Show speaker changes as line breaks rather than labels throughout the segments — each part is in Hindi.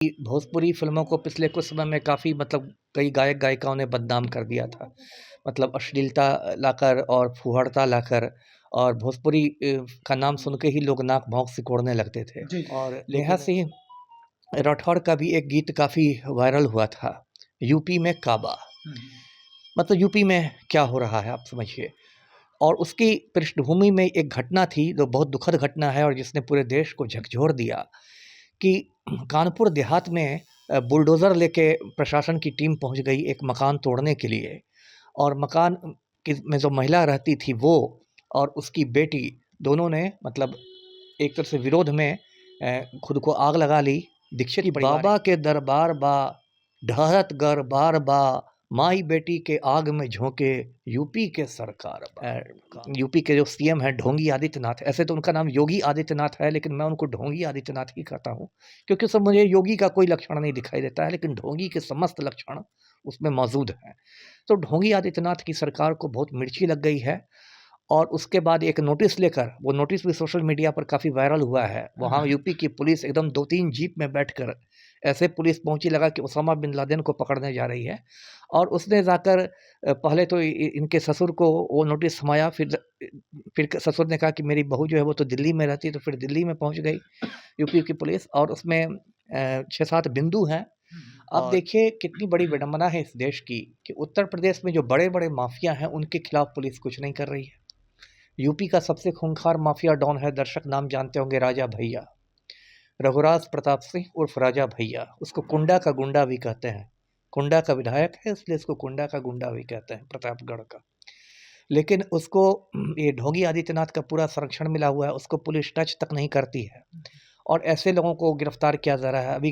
भोजपुरी फ़िल्मों को पिछले कुछ समय में काफ़ी कई गायक-गायिकाओं ने बदनाम कर दिया था। अश्लीलता लाकर और फूहड़ता लाकर और भोजपुरी का नाम सुन के ही लोग नाक भौं सिकोड़ने लगते थे।
जी,
और नेहा सिंह राठौर का भी एक गीत काफ़ी वायरल हुआ था, यूपी में काबा।
हुँ,
यूपी में क्या हो रहा है आप समझिए। और उसकी पृष्ठभूमि में एक घटना थी जो बहुत दुखद घटना है और जिसने पूरे देश को झकझोर दिया कि कानपुर देहात में बुलडोज़र लेके प्रशासन की टीम पहुंच गई एक मकान तोड़ने के लिए। और मकान में जो महिला रहती थी वो और उसकी बेटी दोनों ने एक तरह से विरोध में खुद को आग लगा ली। दीक्षित की बाबा के दरबार बा ढहत गर बार बा माई बेटी के आग में झोंके यूपी के सरकार बा। यूपी के जो सीएम हैं ढोंगी आदित्यनाथ, ऐसे तो उनका नाम योगी आदित्यनाथ है लेकिन मैं उनको ढोंगी आदित्यनाथ ही कहता हूँ क्योंकि सब मुझे योगी का कोई लक्षण नहीं दिखाई देता है लेकिन ढोंगी के समस्त लक्षण उसमें मौजूद हैं। तो ढोंगी आदित्यनाथ की सरकार को बहुत मिर्ची लग गई है और उसके बाद एक नोटिस लेकर, वो नोटिस भी सोशल मीडिया पर काफ़ी वायरल हुआ है। वहाँ यूपी की पुलिस एकदम 2-3 जीप में बैठकर ऐसे पुलिस पहुँची लगा कि ओसामा बिन लादेन को पकड़ने जा रही है। और उसने जाकर पहले तो इनके ससुर को वो नोटिस थमाया, फिर ससुर ने कहा कि मेरी बहू जो है वो तो दिल्ली में रहती है, तो फिर दिल्ली में पहुँच गई यूपी की पुलिस और उसमें 6-7 बिंदु हैं। अब देखिए कितनी बड़ी विडंबना है इस देश की कि उत्तर प्रदेश में जो बड़े-बड़े माफिया हैं उनके खिलाफ पुलिस कुछ नहीं कर रही है। यूपी का सबसे खूंखार माफिया डॉन है, दर्शक नाम जानते होंगे, राजा भैया। रघुराज प्रताप सिंह उर्फ राजा भैया, उसको कुंडा का गुंडा भी कहते हैं। कुंडा का विधायक है इसलिए इसको कुंडा का गुंडा भी कहते हैं, प्रतापगढ़ का। लेकिन उसको ये ढोंगी आदित्यनाथ का पूरा संरक्षण मिला हुआ है, उसको पुलिस टच तक नहीं करती है और ऐसे लोगों को गिरफ्तार किया जा रहा है। अभी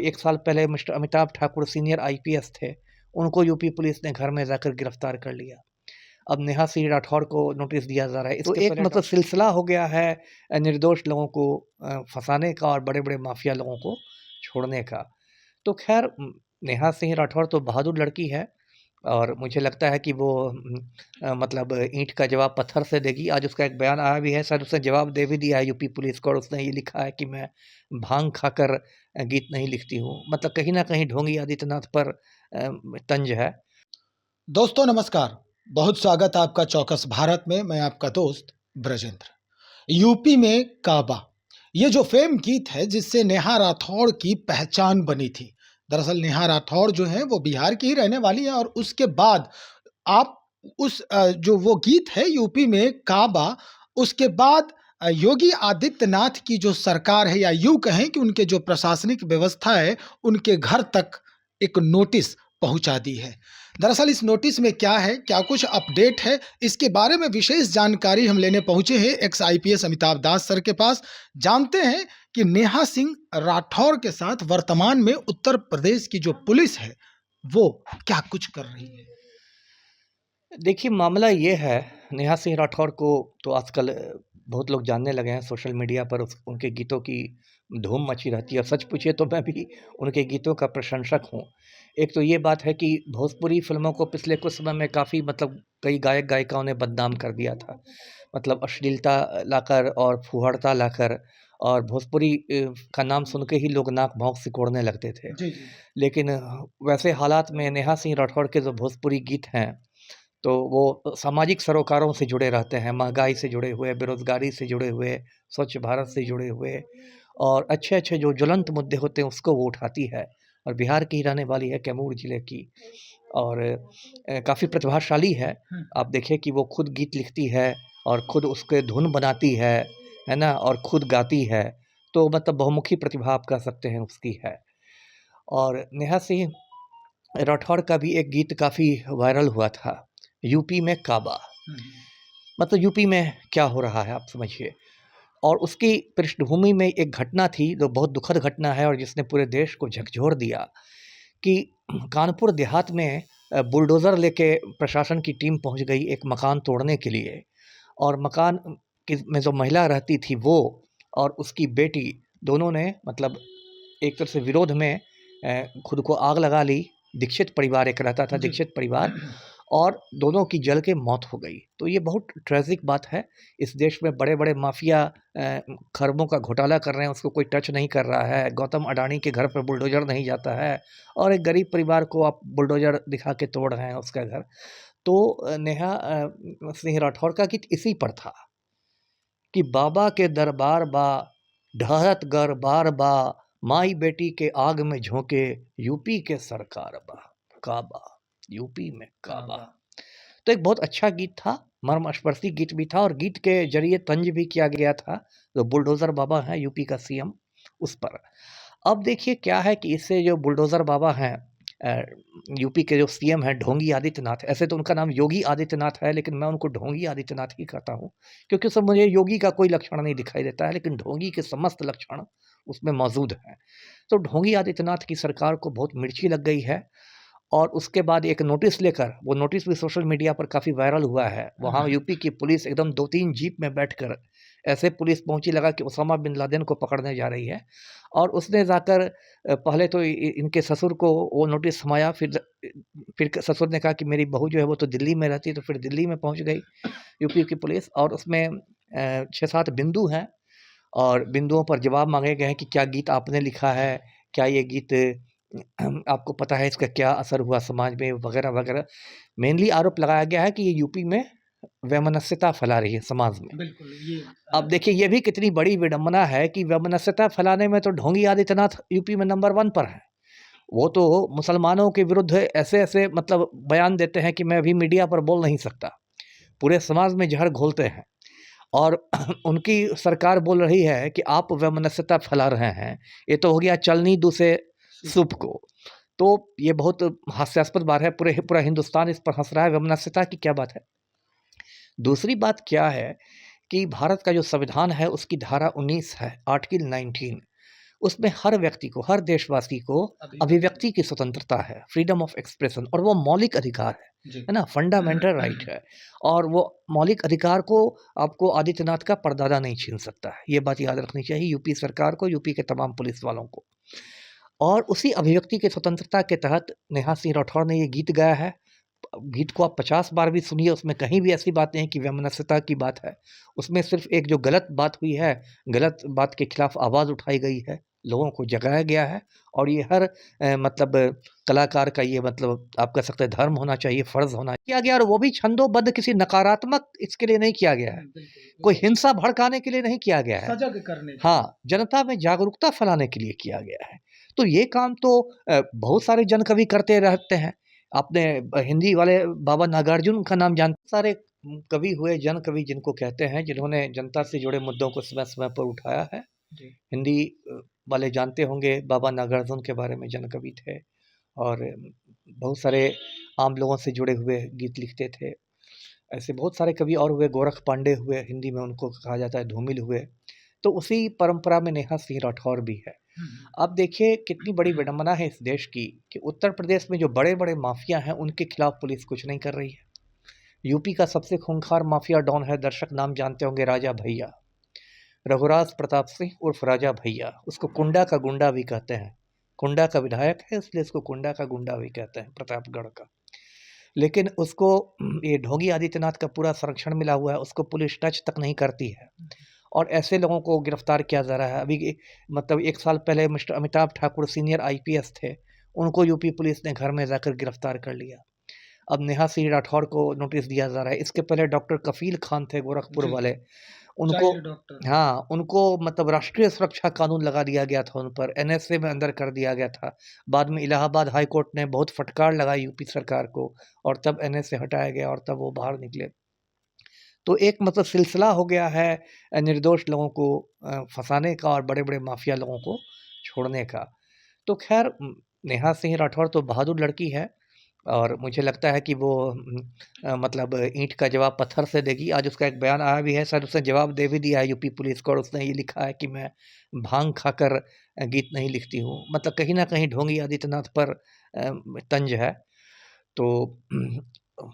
1 साल पहले mister Amitabh Thakur senior IPS थे, उनको यूपी पुलिस ने घर में जाकर गिरफ्तार कर लिया। अब नेहा सिंह राठौर को नोटिस दिया जा रहा है। तो एक सिलसिला हो गया है निर्दोष लोगों को फंसाने का और बड़े-बड़े माफिया लोगों को छोड़ने का। तो खैर नेहा सिंह राठौर तो बहादुर लड़की है और मुझे लगता है कि वो ईंट का जवाब पत्थर से देगी। आज उसका एक बयान आया भी है, शायद उसने जवाब दे भी दिया है यूपी पुलिस को और उसने ये लिखा है कि मैं भांग खाकर गीत नहीं लिखती हूँ। कहीं न कहीं ढोंगी आदित्यनाथ पर तंज है।
दोस्तों नमस्कार, बहुत स्वागत आपका चौकस भारत में। मैं आपका दोस्त ब्रजेंद्र। यूपी में काबा, ये जो फेम गीत है जिससे नेहा राठौड़ की पहचान बनी थी। दरअसल नेहा राठौड़ जो है वो बिहार की ही रहने वाली है और उसके बाद आप जो वो गीत है यूपी में काबा, उसके बाद योगी आदित्यनाथ की जो सरकार है या यूँ कहें कि उनके जो प्रशासनिक व्यवस्था है, उनके घर तक एक नोटिस पहुँचा दी है। दरअसल इस नोटिस में क्या है, क्या कुछ अपडेट है, इसके बारे में विशेष जानकारी हम लेने पहुंचे हैं एक्स आईपीएस अमिताभ दास सर के पास। जानते हैं कि नेहा सिंह राठौर के साथ वर्तमान में उत्तर प्रदेश की जो पुलिस है वो क्या कुछ कर रही है।
देखिए मामला ये है, नेहा सिंह राठौर को तो आजकल बहुत लोग जानने लगे हैं सोशल मीडिया पर। उनके गीतों की धूम मची रहती है और सच पूछिए तो मैं भी उनके गीतों का प्रशंसक हूँ। एक तो ये बात है कि भोजपुरी फिल्मों को पिछले कुछ समय में काफ़ी कई गायक गायिकाओं ने बदनाम कर दिया था। अश्लीलता लाकर और फूहड़ता लाकर और भोजपुरी का नाम सुन के ही लोग नाक भौं सिकोड़ने लगते थे।
जी जी।
लेकिन वैसे हालात में नेहा सिंह राठौर के जो भोजपुरी गीत हैं तो वो सामाजिक सरोकारों से जुड़े रहते हैं, महँगाई से जुड़े हुए, बेरोज़गारी से जुड़े हुए, स्वच्छ भारत से जुड़े हुए और अच्छे-अच्छे जो ज्वलंत मुद्दे होते हैं उसको वो उठाती है। और बिहार की ही रहने वाली है, कैमूर ज़िले की और काफ़ी प्रतिभाशाली है। आप देखिए कि वो खुद गीत लिखती है और खुद उसके धुन बनाती है ना? और खुद गाती है, तो बहुमुखी प्रतिभा आप कह सकते हैं उसकी है। और नेहा सिंह राठौर का भी एक गीत काफ़ी वायरल हुआ था, यूपी में काबा। यूपी में क्या हो रहा है आप समझिए। और उसकी पृष्ठभूमि में एक घटना थी जो बहुत दुखद घटना है और जिसने पूरे देश को झकझोर दिया कि कानपुर देहात में बुलडोज़र लेके प्रशासन की टीम पहुंच गई एक मकान तोड़ने के लिए। और मकान में जो महिला रहती थी वो और उसकी बेटी दोनों ने एक तरह से विरोध में खुद को आग लगा ली। दीक्षित परिवार एक रहता था, दीक्षित परिवार। और दोनों की जल के मौत हो गई। तो ये बहुत ट्रेजिक बात है। इस देश में बड़े-बड़े माफिया खरबों का घोटाला कर रहे हैं, उसको कोई टच नहीं कर रहा है। गौतम अडानी के घर पर बुलडोज़र नहीं जाता है और एक गरीब परिवार को आप बुलडोज़र दिखा के तोड़ रहे हैं उसका घर। तो नेहा सिंह राठौर का गीत इसी पर था कि बाबा के दरबार बा, ढहत गर बार बा, माई बेटी के आग में झोंके, यूपी के सरकार बा, काबा, यूपी में काबा। तो एक बहुत अच्छा गीत था, मर्मस्पर्शी गीत भी था और गीत के जरिए तंज भी किया गया था जो बुलडोज़र बाबा हैं यूपी का सीएम, उस पर। अब देखिए क्या है कि इससे जो बुलडोज़र बाबा हैं यूपी के जो सीएम हैं ढोंगी आदित्यनाथ, ऐसे तो उनका नाम योगी आदित्यनाथ है लेकिन मैं उनको ढोंगी आदित्यनाथ ही कहता हूँ, क्योंकि सब मुझे योगी का कोई लक्षण नहीं दिखाई देता है लेकिन ढोंगी के समस्त लक्षण उसमें मौजूद हैं। तो ढोंगी आदित्यनाथ की सरकार को बहुत मिर्ची लग गई है और उसके बाद एक नोटिस लेकर, वो नोटिस भी सोशल मीडिया पर काफ़ी वायरल हुआ है। वहाँ यूपी की पुलिस एकदम 2-3 जीप में बैठकर ऐसे पुलिस पहुंची लगा कि ओसामा बिन लादेन को पकड़ने जा रही है और उसने जाकर पहले तो इनके ससुर को वो नोटिस थमाया, फिर ससुर ने कहा कि मेरी बहू जो है वो तो दिल्ली में रहती है, तो फिर दिल्ली में पहुंच गई यूपी की पुलिस और उसमें 6-7 बिंदु हैं और बिंदुओं पर जवाब मांगे गए हैं कि क्या गीत आपने लिखा है, क्या ये गीत आपको पता है इसका क्या असर हुआ समाज में, वगैरह वगैरह। मेनली आरोप लगाया गया है कि ये यूपी में वैमनस्यता फैला रही है समाज में।
बिल्कुल ये
अब देखिए ये भी कितनी बड़ी विडंबना है कि वैमनस्यता फैलाने में तो ढोंगी आदित्यनाथ यूपी में नंबर 1 पर है। वो तो मुसलमानों के विरुद्ध ऐसे-ऐसे मतलब बयान देते हैं कि मैं अभी मीडिया पर बोल नहीं सकता। पूरे समाज में जहर घोलते हैं और उनकी सरकार बोल रही है कि आप वैमनस्यता फैला रहे हैं। ये तो हो गया चलनी दूसे सूप को। तो ये बहुत हास्यास्पद बात है, पूरा हिंदुस्तान इस पर हँस रहा है, वैमनस्यता की क्या बात है। दूसरी बात क्या है कि भारत का जो संविधान है उसकी धारा 19 है, आर्टिकल 19, उसमें हर व्यक्ति को, हर देशवासी को अभिव्यक्ति की स्वतंत्रता है, फ्रीडम ऑफ एक्सप्रेशन, और वो मौलिक अधिकार है ना, फंडामेंटल राइट है। और वो मौलिक अधिकार को आपको आदित्यनाथ का परदादा नहीं छीन सकता है। ये बात याद रखनी चाहिए यूपी सरकार को, यूपी के तमाम पुलिस वालों को। और उसी अभिव्यक्ति की स्वतंत्रता के तहत नेहा सिंह राठौर ने ये गीत गाया है। गीत को आप 50 बार भी सुनिए, उसमें कहीं भी ऐसी बात नहीं है कि वैमनस्यता की बात है। उसमें सिर्फ एक जो गलत बात हुई है, गलत बात के खिलाफ आवाज़ उठाई गई है, लोगों को जगाया गया है और ये हर मतलब कलाकार का ये मतलब आप कह सकते हैं धर्म होना चाहिए, फ़र्ज़ होना किया गया, और वो भी छंदोबद्ध किसी नकारात्मक इसके लिए नहीं किया गया है। कोई हिंसा भड़काने के लिए नहीं किया गया है।
सजग करने के
हाँ, जनता में जागरूकता फैलाने के लिए किया गया है। तो ये काम तो बहुत सारे जन कवि करते रहते हैं। आपने हिंदी वाले बाबा नागार्जुन का नाम जानते, सारे कवि हुए, जन कवि जिनको कहते हैं, जिन्होंने जनता से जुड़े मुद्दों को समय-समय पर उठाया है।
जी।
हिंदी वाले जानते होंगे बाबा नागार्जुन के बारे में, जन कवि थे और बहुत सारे आम लोगों से जुड़े हुए गीत लिखते थे। ऐसे बहुत सारे कवि और हुए, गोरख पांडे हुए, हिंदी में उनको कहा जाता है धूमिल हुए। तो उसी परंपरा में नेहा सिंह राठौर भी है। अब देखिए कितनी बड़ी विडंबना है इस देश की कि उत्तर प्रदेश में जो बड़े-बड़े माफिया हैं उनके खिलाफ पुलिस कुछ नहीं कर रही है। यूपी का सबसे खूंखार माफिया डॉन है, दर्शक नाम जानते होंगे, राजा भैया, रघुराज प्रताप सिंह उर्फ राजा भैया। उसको कुंडा का गुंडा भी कहते हैं। कुंडा का विधायक है इसलिए इसको कुंडा का गुंडा भी कहते हैं, प्रतापगढ़ का। लेकिन उसको ये ढोंगी आदित्यनाथ का पूरा संरक्षण मिला हुआ है, उसको पुलिस टच तक नहीं करती है और ऐसे लोगों को गिरफ्तार किया जा रहा है। अभी मतलब 1 साल पहले mister Amitabh Thakur senior IPS थे, उनको यूपी पुलिस ने घर में जाकर गिरफ्तार कर लिया। अब नेहा सिंह राठौर को नोटिस दिया जा रहा है। इसके पहले डॉक्टर कफील खान थे गोरखपुर वाले, उनको, हाँ, उनको मतलब राष्ट्रीय सुरक्षा कानून लगा दिया गया था उन पर, एनएसए में अंदर कर दिया गया था। बाद में इलाहाबाद हाई कोर्ट ने बहुत फटकार लगाई यूपी सरकार को और तब एनएसए हटाया गया और तब वो बाहर निकले। तो एक मतलब सिलसिला हो गया है निर्दोष लोगों को फंसाने का और बड़े-बड़े माफिया लोगों को छोड़ने का। तो खैर नेहा सिंह राठौर तो बहादुर लड़की है और मुझे लगता है कि वो मतलब ईंट का जवाब पत्थर से देगी। आज उसका एक बयान आया भी है, शायद उसने जवाब दे भी दिया है यूपी पुलिस को और उसने ये लिखा है कि मैं भांग खाकर गीत नहीं लिखती हूँ। मतलब कहीं न कहीं ढोंगी आदित्यनाथ पर तंज है। तो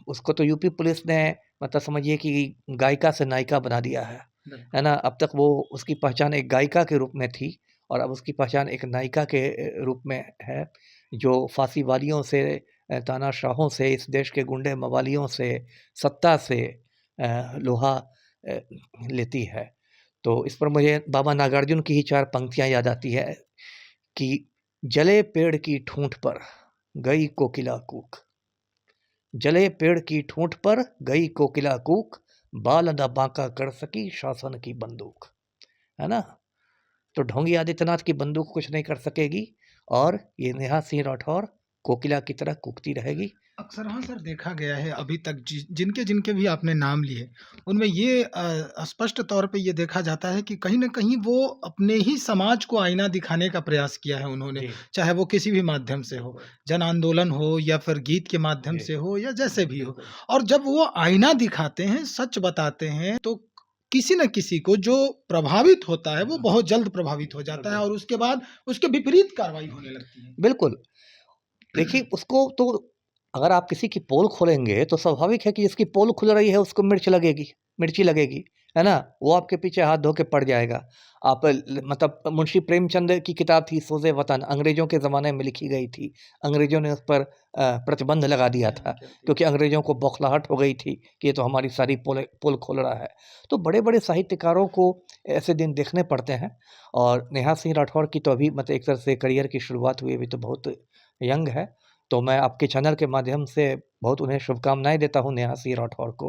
उसको तो यूपी पुलिस ने मतलब समझिए कि गायिका से नायिका बना दिया है ना? अब तक वो उसकी पहचान एक गायिका के रूप में थी और अब उसकी पहचान एक नायिका के रूप में है, जो फांसीवादियों से तानाशाहों से, इस देश के गुंडे मवालियों से, सत्ता से लोहा लेती है। तो इस पर मुझे बाबा नागार्जुन की ही 4 पंक्तियाँ याद आती है कि जले पेड़ की ठूंठ पर गई कोकिला कूक, जले पेड़ की ठूंठ पर गई कोकिला कूक, बाल न बांका कर सकी शासन की बंदूक, है ना? तो ढोंगी आदित्यनाथ की बंदूक कुछ नहीं कर सकेगी और ये नेहा सिंह राठौर कोकिला की तरह कूकती रहेगी।
अक्सर हाँ सर, देखा गया है अभी तक जिनके जिनके भी आपने नाम लिए, उनमें ये स्पष्ट तौर पे ये देखा जाता है कि कहीं ना कहीं वो अपने ही समाज को आईना दिखाने का प्रयास किया है उन्होंने,
जी,
चाहे वो किसी भी माध्यम से हो, जन आंदोलन हो या फिर गीत के माध्यम
जी,
से हो या जैसे भी हो।
बिल्कुल।
और जब वो आईना दिखाते हैं, सच बताते हैं, तो किसी न किसी को जो प्रभावित होता है वो बहुत जल्द प्रभावित हो जाता है और उसके बाद उसके विपरीत कार्रवाई होने लगती है।
बिल्कुल। देखिए, उसको तो अगर आप किसी की पोल खोलेंगे तो स्वाभाविक है कि जिसकी पोल खुल रही है उसको मिर्ची लगेगी, है ना? वो आपके पीछे हाथ धो के पड़ जाएगा। आप मतलब मुंशी प्रेमचंद की किताब थी सोज़े वतन, अंग्रेज़ों के ज़माने में लिखी गई थी। अंग्रेज़ों ने उस पर प्रतिबंध लगा दिया था क्योंकि अंग्रेज़ों को बौखलाहट हो गई थी कि ये तो हमारी सारी पोल खोल रहा है। तो बड़े-बड़े साहित्यकारों को ऐसे दिन देखने पड़ते हैं और नेहा सिंह राठौर की तो अभी मतलब एक तरह से करियर की शुरुआत हुई, अभी तो बहुत यंग है। तो मैं आपके चैनल के माध्यम से बहुत उन्हें शुभकामनाएँ देता हूँ नेहा सिंह राठौर को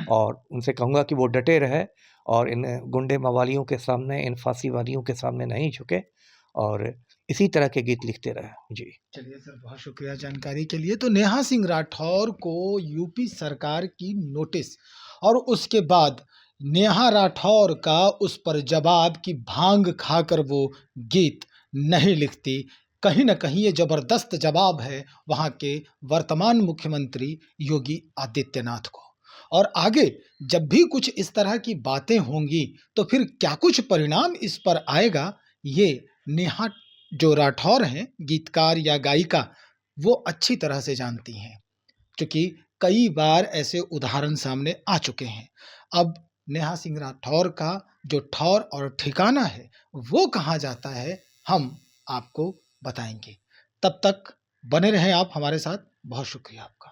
और उनसे कहूँगा कि वो डटे रहे और इन गुंडे मवालियों के सामने, इन फांसीवादियों के सामने नहीं झुके और इसी तरह के गीत लिखते रहे। जी।
चलिए सर, बहुत शुक्रिया जानकारी के लिए। तो नेहा सिंह राठौर को यूपी सरकार की नोटिस और उसके बाद नेहा राठौर का उस पर जवाब कि भांग खाकर वो गीत नहीं लिखती, कहीं न कहीं ये ज़बरदस्त जवाब है वहाँ के वर्तमान मुख्यमंत्री योगी आदित्यनाथ को। और आगे जब भी कुछ इस तरह की बातें होंगी, तो फिर क्या कुछ परिणाम इस पर आएगा, ये नेहा जो राठौर हैं, गीतकार या गायिका, वो अच्छी तरह से जानती हैं, क्योंकि कई बार ऐसे उदाहरण सामने आ चुके हैं। अब नेहा सिंह राठौर का जो ठौर और ठिकाना है, वो कहाँ जाता है, हम आपको बताएँगे। तब तक बने रहें आप हमारे साथ। बहुत शुक्रिया आपका।